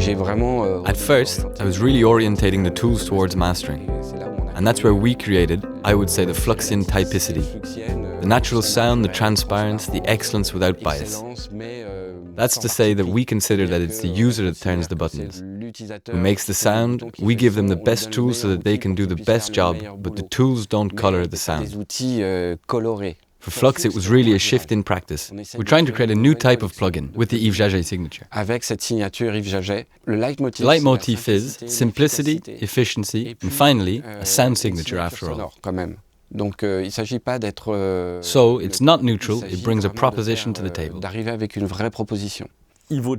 At first, I was really orientating the tools towards mastering. And that's where we created, I would say, the Fluxion typicity. The natural sound, the transparence, the excellence without bias. That's to say that we consider that it's the user that turns the buttons, who makes the sound. We give them the best tools so that they can do the best job, but the tools don't color the sound. For Flux, it was really a shift in practice. We're trying to create a new type of plugin with the Yves Jaget signature. The leitmotif is simplicity, efficiency, and finally, a sound signature after all. So, it's not neutral, it brings a proposition to the table. The Evo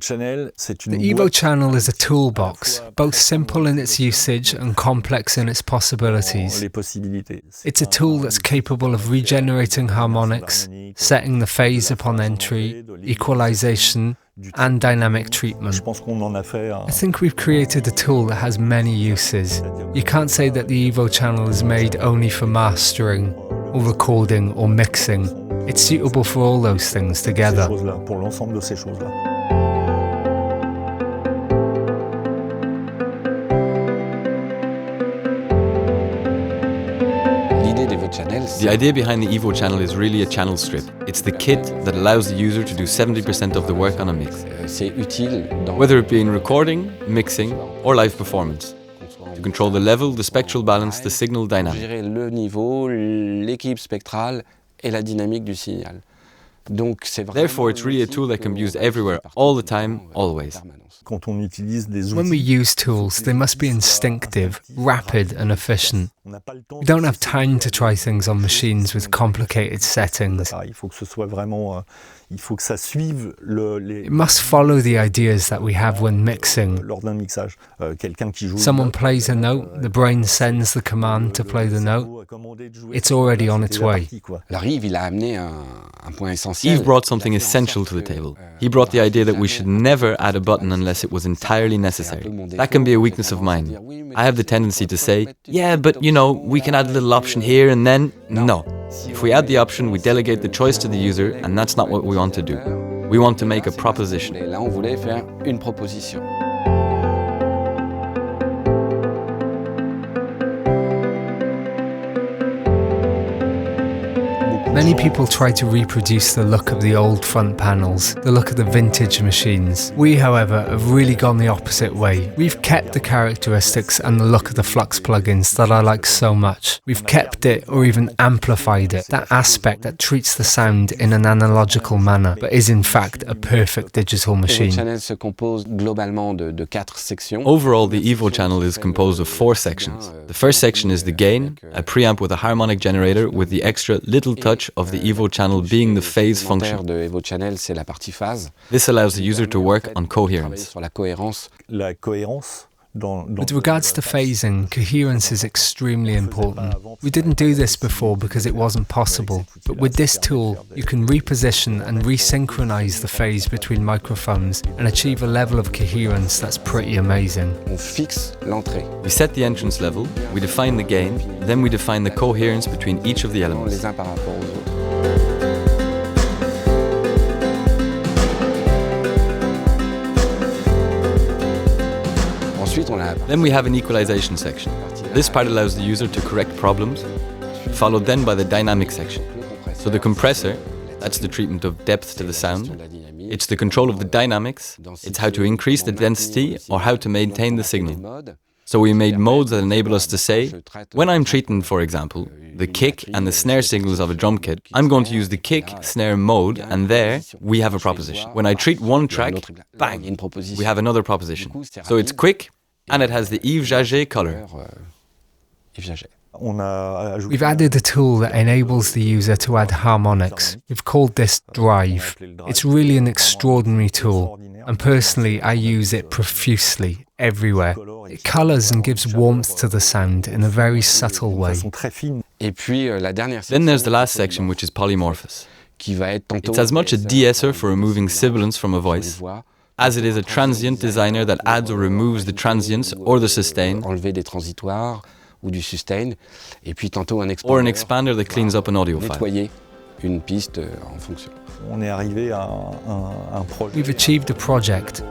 channel is a toolbox, both simple in its usage and complex in its possibilities. It's a tool that's capable of regenerating harmonics, setting the phase upon entry, equalization, and dynamic treatment. I think we've created a tool that has many uses. You can't say that the Evo channel is made only for mastering, or recording, or mixing. It's suitable for all those things together. The idea behind the Evo channel is really a channel strip. It's the kit that allows the user to do 70% of the work on a mix. Whether it be in recording, mixing, or live performance. To control the level, the spectral balance, the signal dynamic. Therefore, it's really a tool that can be used everywhere, all the time, always. When we use tools, they must be instinctive, rapid and efficient. We don't have time to try things on machines with complicated settings. It must follow the ideas that we have when mixing. Someone plays a note, the brain sends the command to play the note. It's already on its way. Yves brought something essential to the table. He brought the idea that we should never add a button unless it was entirely necessary. That can be a weakness of mine. I have the tendency to say, yeah, but we can add a little option here and then. No. If we add the option, we delegate the choice to the user, and that's not what we want to do. We want to make a proposition. Many people try to reproduce the look of the old front panels, the look of the vintage machines. We, however, have really gone the opposite way. We've kept the characteristics and the look of the Flux plugins that I like so much. We've kept it, or even amplified it, that aspect that treats the sound in an analogical manner, but is in fact a perfect digital machine. Overall, the Evo channel is composed of 4 sections. The first section is the gain, a preamp with a harmonic generator with the extra little touch of the Evo channel being the phase function. This allows the user to work on coherence. With regards to phasing, coherence is extremely important. We didn't do this before because it wasn't possible, but with this tool, you can reposition and resynchronize the phase between microphones and achieve a level of coherence that's pretty amazing. We set the entrance level, we define the gain, then we define the coherence between each of the elements. Then we have an equalization section. This part allows the user to correct problems, followed then by the dynamic section. So the compressor, that's the treatment of depth to the sound. It's the control of the dynamics. It's how to increase the density or how to maintain the signal. So we made modes that enable us to say, when I'm treating, for example, the kick and the snare signals of a drum kit, I'm going to use the kick, snare mode, and there we have a proposition. When I treat one track, bang, we have another proposition. So it's quick, and it has the Yves Jaget color. We've added a tool that enables the user to add harmonics. We've called this Drive. It's really an extraordinary tool, and personally I use it profusely, everywhere. It colors and gives warmth to the sound in a very subtle way. Then there's the last section, which is polymorphous. It's as much a de-esser for removing sibilance from a voice, as it is a transient designer that adds or removes the transients or the sustain, or an expander that cleans up an audio file. une piste en fonction. We've achieved a product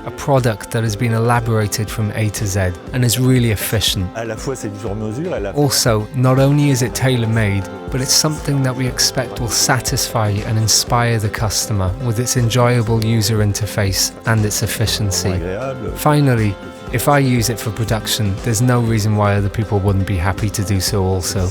that has been elaborated from A to Z and is really efficient. Also, not only is it tailor-made, but it's something that we expect will satisfy and inspire the customer with its enjoyable user interface and its efficiency. Finally, if I use it for production, there's no reason why other people wouldn't be happy to do so also.